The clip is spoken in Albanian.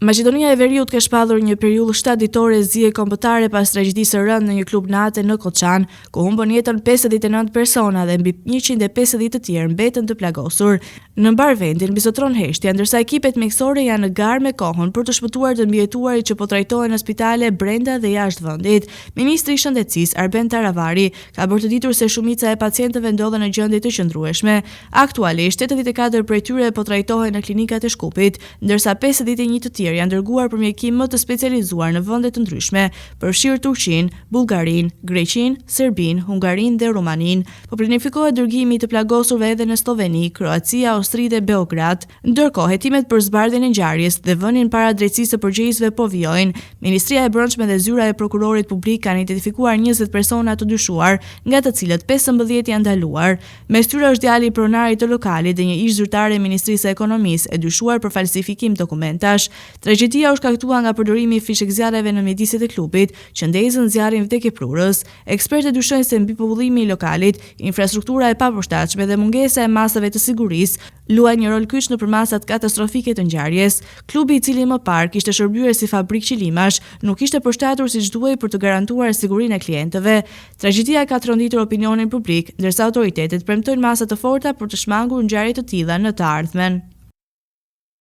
Maqedonia e Veriut ka shpallur një periudhë 7 ditore zije kombëtare pas tragjedisë së rëndë në një klub nate në Koçan, ku humbën jetën 59 persona dhe mbi 150 të tjerë mbetën të plagosur. Në mbar vendin mbizotron heshtja, ndërsa ekipet mjekësore janë në garë me kohën për të shpëtuar të mbijetuarit që po trajtohen në spitale brenda dhe jashtë vendit. Ministri i Shëndetësisë Arben Taravari ka bërë të ditur se shumica e pacientëve ndodhen në gjendje të qëndrueshme. Aktualisht 84 prej tyre po trajtohen në klinikat e Shkupit, ndërsa 51 të tjerë janë dërguar për mjekim më të specializuar në vende të ndryshme, përfshirë Turqinë, Bullgarinë, Greqinë, Serbinë, Hungarinë dhe Rumaninë. Po planifikohet dërgimi të plagosurve edhe në Sloveni, Kroaci, Austri dhe Beograd. Ndërkohë, hetimet për zbardhjen e ngjarjes dhe vënien para drejtësisë së përgjegjësve po vijojnë. Ministria e Brendshme dhe zyra e prokurorit publik kanë identifikuar 20 persona të dyshuar, nga të cilët 15 janë ndaluar. Mes tyre është djali i pronarit të lokalit dhe një ish zyrtare e Ministrisë së Ekonomisë e dyshuar për falsifikim dokumentash. Tragjedia u shkaktua nga përdorimi i fishek zjarreve në mjediset e klubit, që ndezën zjarrin vdekjeprurës. Ekspertët dyshojnë se mbi popullimi i lokalit, infrastruktura e papërshtatshme dhe mungesa e masave të sigurisë luajnë një rol kyç në masat katastrofike të ngjarjes. Klubi, i cili më parë kishte shërbyer si fabrikë qilimash, nuk ishte përshtatur siç duhej për të garantuar sigurinë e klientëve. Tragjedia ka tronditur opinionin publik, ndërsa autoritetet premtojnë masa të forta për të shmangur ngjarje të tilla në të ardhmen.